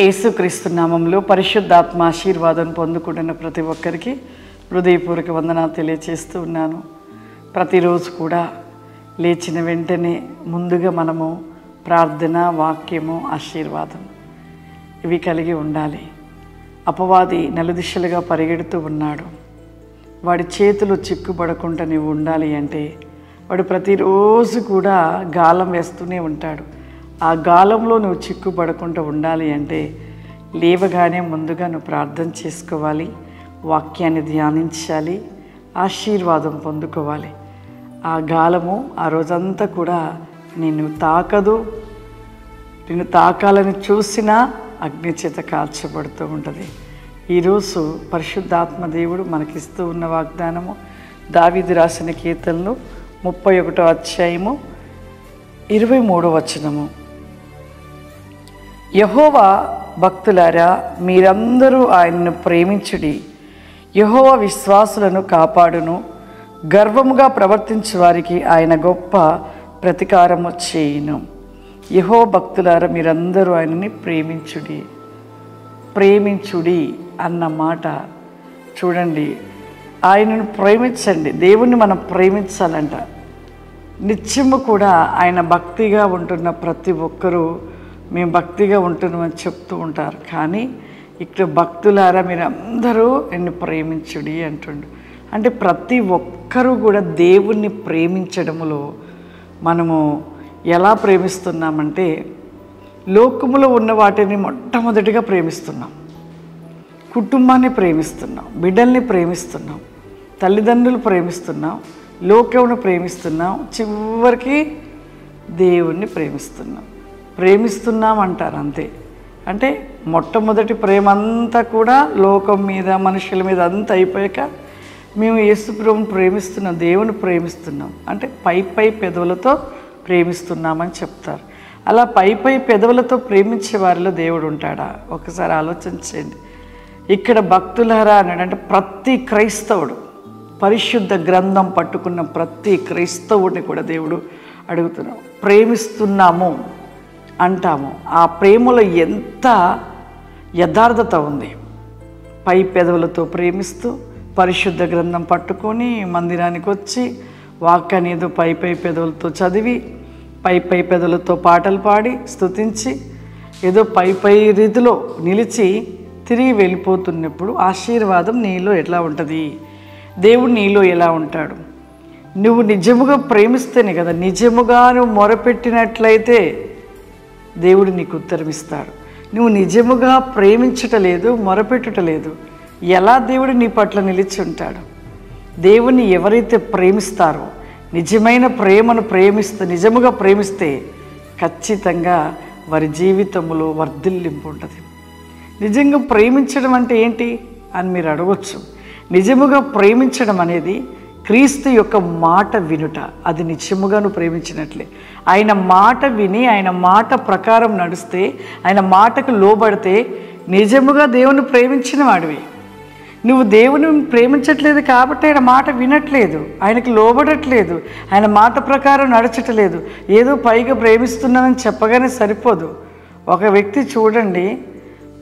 యేసుక్రీస్తు నామంలో పరిశుద్ధాత్మ ఆశీర్వాదం పొందుకుంటున్న ప్రతి ఒక్కరికి హృదయపూర్వక వందనాలు తెలియజేస్తూ ఉన్నాను. ప్రతిరోజు కూడా లేచిన వెంటనే ముందుగా మనము ప్రార్థన, వాక్యము, ఆశీర్వాదం ఇవి కలిగి ఉండాలి. అపవాది నలుదిశలుగా పరిగెడుతూ ఉన్నాడు. వాడి చేతులు చిక్కుపడకుండా నీవు ఉండాలి అంటే వాడు ప్రతిరోజు కూడా గాలం వేస్తూనే ఉంటాడు. ఆ గాలంలో నువ్వు చిక్కుపడకుండా ఉండాలి అంటే లేవగానే ముందుగా నువ్వు ప్రార్థన చేసుకోవాలి, వాక్యాన్ని ధ్యానించాలి, ఆశీర్వాదం పొందుకోవాలి. ఆ గాలము ఆ రోజంతా కూడా నిన్ను తాకదు. నిన్ను తాకాలని చూసినా అగ్ని చేత కాల్చబడుతూ ఉంటుంది. ఈరోజు పరిశుద్ధాత్మ దేవుడు మనకిస్తూ ఉన్న వాగ్దానము దావీదు రాసిన కీర్తనలు 31వ అధ్యాయము 23వ వచనము. యెహోవా భక్తులారా, మీరందరూ ఆయనను ప్రేమించుడి. యెహోవా విశ్వాసులను కాపాడును. గర్వముగా ప్రవర్తించు వారికి ఆయన గొప్ప ప్రతీకారము చేయును. యెహోవా భక్తులారా, మీరందరూ ఆయనని ప్రేమించుడి. ప్రేమించుడి అన్న మాట చూడండి. ఆయనను ప్రేమించండి. దేవుణ్ణి మనం ప్రేమించాలంట. నిత్యము కూడా ఆయన భక్తిగా ఉంటున్న ప్రతి ఒక్కరూ మేము భక్తిగా ఉంటున్నామని చెప్తూ ఉంటారు. కానీ ఇక్కడ భక్తులారా మీరందరూ నిన్ను ప్రేమించుడి అంటుండు. అంటే ప్రతి ఒక్కరూ కూడా దేవుణ్ణి ప్రేమించడములో మనము ఎలా ప్రేమిస్తున్నామంటే లోకములో ఉన్న వాటిని మొట్టమొదటిగా ప్రేమిస్తున్నాం. కుటుంబాన్ని ప్రేమిస్తున్నాం, బిడ్డల్ని ప్రేమిస్తున్నాం, తల్లిదండ్రులు ప్రేమిస్తున్నాం, లోకమును ప్రేమిస్తున్నాం, చివరికి దేవుణ్ణి ప్రేమిస్తున్నాం అంటారు అంతే. అంటే మొట్టమొదటి ప్రేమ అంతా కూడా లోకం మీద, మనుషుల మీద అంతా అయిపోయాక మేము యేసు ప్రభువుని ప్రేమిస్తున్నాం, దేవుని ప్రేమిస్తున్నాం అంటే పై పెదవులతో ప్రేమిస్తున్నామని చెప్తారు. అలా పై పెదవులతో ప్రేమించే వారిలో దేవుడు ఉంటాడా? ఒకసారి ఆలోచించండి. ఇక్కడ భక్తులారా అన్నాడు అంటే ప్రతి క్రైస్తవుడు, పరిశుద్ధ గ్రంథం పట్టుకున్న ప్రతి క్రైస్తవుడిని కూడా దేవుడు అడుగుతున్నాం. ప్రేమిస్తున్నాము అంటాము. ఆ ప్రేమలో ఎంత యథార్థత ఉంది. పై పెదవులతో ప్రేమిస్తూ పరిశుద్ధ గ్రంథం పట్టుకొని మందిరానికి వచ్చి వాక్యాన్ని ఏదో పై పెదవులతో చదివి పై పెదవులతో పాటలు పాడి స్తుతించి ఏదో పై రీతిలో నిలిచి తిరిగి వెళ్ళిపోతున్నప్పుడు ఆశీర్వాదం నీలో ఎట్లా ఉంటుంది? దేవుడు నీలో ఎలా ఉంటాడు? నువ్వు నిజముగా ప్రేమిస్తేనే కదా, నిజముగా నువ్వు మొరపెట్టినట్లయితే దేవుడు నీకు ఉత్తరమిస్తాడు. నువ్వు నిజముగా ప్రేమించటలేదు, మొరపెట్టలేదు, ఎలా దేవుడు నీ పట్ల నిలిచి ఉంటాడు? దేవుణ్ణి ఎవరైతే ప్రేమిస్తారో, నిజమైన ప్రేమను నిజముగా ప్రేమిస్తే ఖచ్చితంగా వారి జీవితంలో వర్ధిల్లింపు ఉంటుంది. నిజంగా ప్రేమించడం అంటే ఏంటి అని మీరు అడగవచ్చు. నిజముగా ప్రేమించడం అనేది క్రీస్తు యొక్క మాట వినుట. అది నిజముగా నువ్వు ప్రేమించినట్లే. ఆయన మాట విని ఆయన మాట ప్రకారం నడిస్తే, ఆయన మాటకు లోబడితే నిజముగా దేవుని ప్రేమించిన వాడివి. నువ్వు దేవుని ప్రేమించట్లేదు కాబట్టి ఆయన మాట వినట్లేదు, ఆయనకు లోబడట్లేదు, ఆయన మాట ప్రకారం నడచట్లేదు. ఏదో పైగా ప్రేమిస్తున్నానని చెప్పగానే సరిపోదు. ఒక వ్యక్తి చూడండి,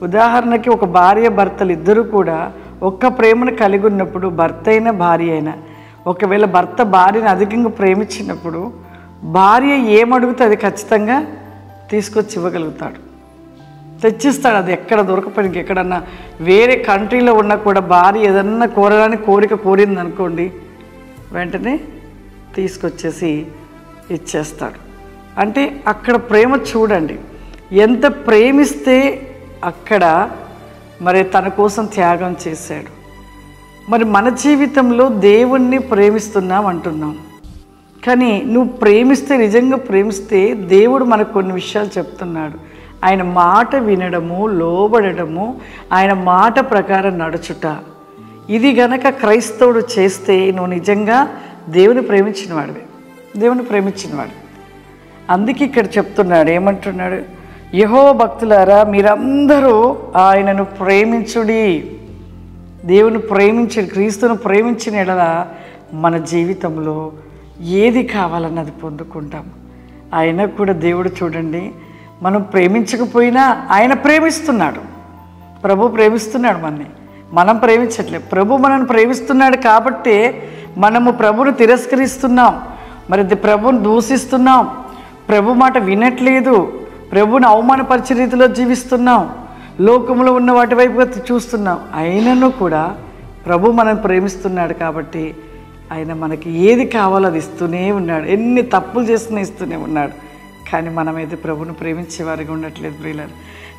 ఉదాహరణకి ఒక భార్య భర్తలు ఇద్దరు కూడా ఒక్క ప్రేమను కలిగి ఉన్నప్పుడు, భర్త అయినా భార్య అయినా, ఒకవేళ భర్త భార్యను అధికంగా ప్రేమించినప్పుడు భార్య ఏమడుగుతే అది ఖచ్చితంగా తీసుకొచ్చి ఇవ్వగలుగుతాడు, తెచ్చిస్తాడు. అది ఎక్కడ దొరకపోయినా, ఇంకెక్కడన్నా వేరే కంట్రీలో ఉన్నా కూడా భార్య ఏదన్నా కోరడానికి కోరింది అనుకోండి, వెంటనే తీసుకొచ్చేసి ఇచ్చేస్తాడు. అంటే అక్కడ ప్రేమ చూడండి, ఎంత ప్రేమిస్తే అక్కడ మరి తన కోసం త్యాగం చేశాడు. మరి మన జీవితంలో దేవుణ్ణి ప్రేమిస్తున్నాం అంటున్నాం, కానీ నువ్వు ప్రేమిస్తే, నిజంగా ప్రేమిస్తే దేవుడు మనకు కొన్ని విషయాలు చెప్తున్నాడు. ఆయన మాట వినడము, లోబడము, ఆయన మాట ప్రకారం నడుచుట, ఇది గనక క్రైస్తవుడు చేస్తే నువ్వు నిజంగా దేవుని ప్రేమించినవాడివే, దేవుని ప్రేమించినవాడు. అందుకే ఇక్కడ చెప్తున్నాడు, ఏమంటున్నాడు? యెహోవా భక్తులారా, మీరందరూ ఆయనను ప్రేమించుడి. దేవుని ప్రేమించడు, క్రీస్తును ప్రేమించిన ఎడల మన జీవితంలో ఏది కావాలన్నది పొందుకుంటాం. ఆయన కూడా దేవుడు చూడండి మనం ప్రేమించకపోయినా ఆయన ప్రేమిస్తున్నాడు. ప్రభు ప్రేమిస్తున్నాడు మనని, మనం ప్రేమించట్లేదు. ప్రభు మనల్ని ప్రేమిస్తున్నాడు కాబట్టి మనము ప్రభుని తిరస్కరిస్తున్నాం, మరి ప్రభుని దూషిస్తున్నాం, ప్రభు మాట వినట్లేదు, ప్రభుని అవమానపరిచే రీతిలో జీవిస్తున్నాం, లోకంలో ఉన్న వాటి వైపు చూస్తున్నాం. అయినను కూడా ప్రభు మనల్ని ప్రేమిస్తున్నాడు కాబట్టి ఆయన మనకి ఏది కావాలో అది ఇస్తూనే ఉన్నాడు. ఎన్ని తప్పులు చేసినా ఇస్తూనే ఉన్నాడు. కానీ మనమైతే ప్రభుని ప్రేమించే వారిగా ఉండట్లేదు. ప్రియులారా,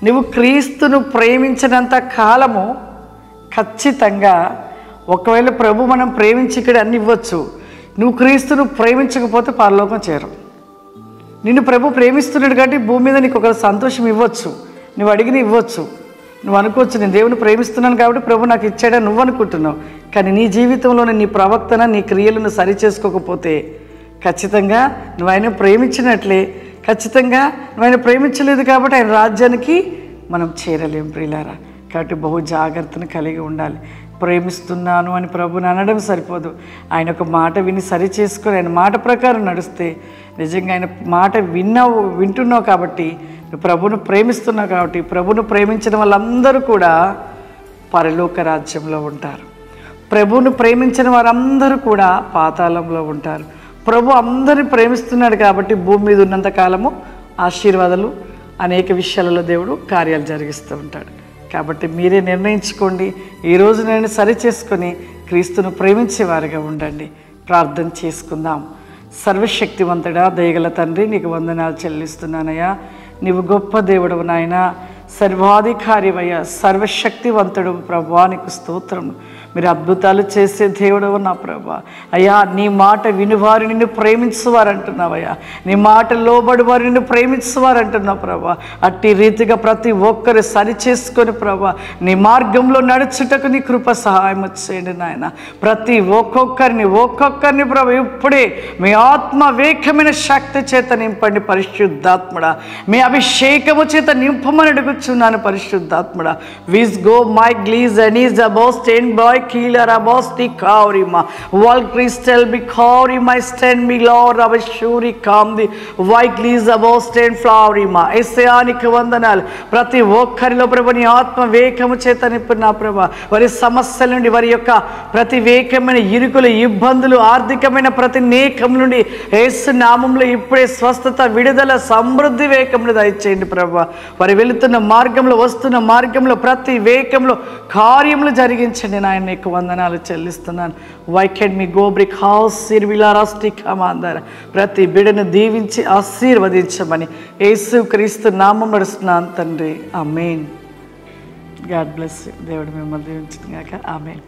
నువ్వు క్రీస్తును ప్రేమించినంత కాలము ఖచ్చితంగా, ఒకవేళ ప్రభు మనం ప్రేమించి ఇక్కడ అన్ని ఇవ్వచ్చు, నువ్వు క్రీస్తును ప్రేమించకపోతే పరలోకం చేరవు. నిన్ను ప్రభు ప్రేమిస్తున్నాడు కాబట్టి భూమి మీద నీకు ఒక సంతోషం ఇవ్వచ్చు, నువ్వు అడిగిన ఇవ్వచ్చు, నువ్వు అనుకోవచ్చు నేను దేవుని ప్రేమిస్తున్నాను కాబట్టి ప్రభు నాకు ఇచ్చాడని నువ్వు అనుకుంటున్నావు. కానీ నీ జీవితంలోనే నీ ప్రవర్తన, నీ క్రియలను సరి చేసుకోకపోతే ఖచ్చితంగా నువ్వు ఆయన ప్రేమించినట్లే. ఖచ్చితంగా నువ్వు ఆయన ప్రేమించలేదు కాబట్టి ఆయన రాజ్యానికి మనం చేరలేం. ప్రియులారా, కాబట్టి బహు జాగ్రత్తను కలిగి ఉండాలి. ప్రేమిస్తున్నాను అని ప్రభుని అనడం సరిపోదు, ఆయన ఒక మాట విని సరి చేసుకొని ఆయన మాట ప్రకారం నడిస్తే నిజంగా ఆయన మాట వింటున్నావు కాబట్టి, నువ్వు ప్రభును ప్రేమిస్తున్నావు కాబట్టి, ప్రభును ప్రేమించిన వాళ్ళందరూ కూడా పరలోక రాజ్యంలో ఉంటారు. ప్రభువును ప్రేమించిన వారందరూ కూడా పాతాళంలో ఉంటారు. ప్రభు అందరిని ప్రేమిస్తున్నాడు కాబట్టి భూమి మీద ఉన్నంత కాలము ఆశీర్వాదాలు అనేక విషయాలలో దేవుడు కార్యాలు జరిగిస్తూ ఉంటాడు. కాబట్టి మీరే నిర్ణయించుకోండి, ఈరోజు నేను సరి చేసుకొని క్రీస్తును ప్రేమించే వారిగా ఉండండి. ప్రార్థన చేసుకుందాం. సర్వశక్తివంతుడా, దయగల తండ్రి, నీకు వందనాలు చెల్లిస్తున్నానయ్యా. నీవు గొప్ప దేవుడవు నాయన, సర్వాధికారివయ్యా, సర్వశక్తివంతుడు ప్రభువా, నీకు స్తోత్రము. మీరు అద్భుతాలు చేసే దేవుడవు నా ప్రభా. అయ్యా, నీ మాట వినువారు నిన్ను ప్రేమించువారు అంటున్నావయ్యా, నీ మాట లోబడి వారు నిన్ను ప్రేమించువారు అంటున్నావు ప్రభా. అట్టి రీతిగా ప్రతి ఒక్కరు సరి చేసుకొని ప్రభా నీ మార్గంలో నడుచుటకు నీ కృప సహాయం వచ్చేయండి నాయన. ప్రతి ఒక్కొక్కరిని ప్రభా ఇప్పుడే మీ ఆత్మ వేగమైన శక్తి చేత నింపండి పరిశుద్ధాత్ముడా. మీ అభిషేకము చేత నింపమని అడుగుచున్నాను పరిశుద్ధాత్ముడా. విజ్ గో మై గ్లీజ్ అనీజ్ అబౌట్ స్టెన్ బాయ్ కీలర్ అబౌట్ ది కారిమా వాల్ క్రిస్టల్ బి కారిమా స్టెన్ మీ లార్డ్ అవ షూరి కామ్ ది వై గ్లీజ్ అబౌట్ స్టెన్ ఫ్లవరిమా. ఎస్యానికి వందనాలు. ప్రతి ఒక్కరిలో ప్రభు నీ ఆత్మ వేగము చేత నింపిన నా ప్రభా, వారి సమస్యల నుండి, వారి యొక్క ప్రతి వేగమైన ఇరుకులు, ఇబ్బందులు, ఆర్థికమైన ప్రతి నేకం నుండి యేసు నామంలో ఇప్పుడే స్వస్థత, విడుదల, సమృద్ధి వేగమును దయచేయండి ప్రభా. వారి వెళుతున్న మార్గంలో, వస్తున్న మార్గంలో ప్రతి వేగంలో కార్యములు జరిగించండి నాయన. నీకు వందనాలు చెల్లిస్తున్నాను. వైకెడ్ మీ గోబ్రిక్ హౌస్ సిర్విలారాస్టికమాందర ప్రతి బిడను దీవించి ఆశీర్వదించమని యేసు క్రీస్తు నామం నడుస్తున్నాను తండ్రి. ఆమేన్. God bless you. దేవుడు మిమ్మల్ని దీవించును గాక. ఆమేన్.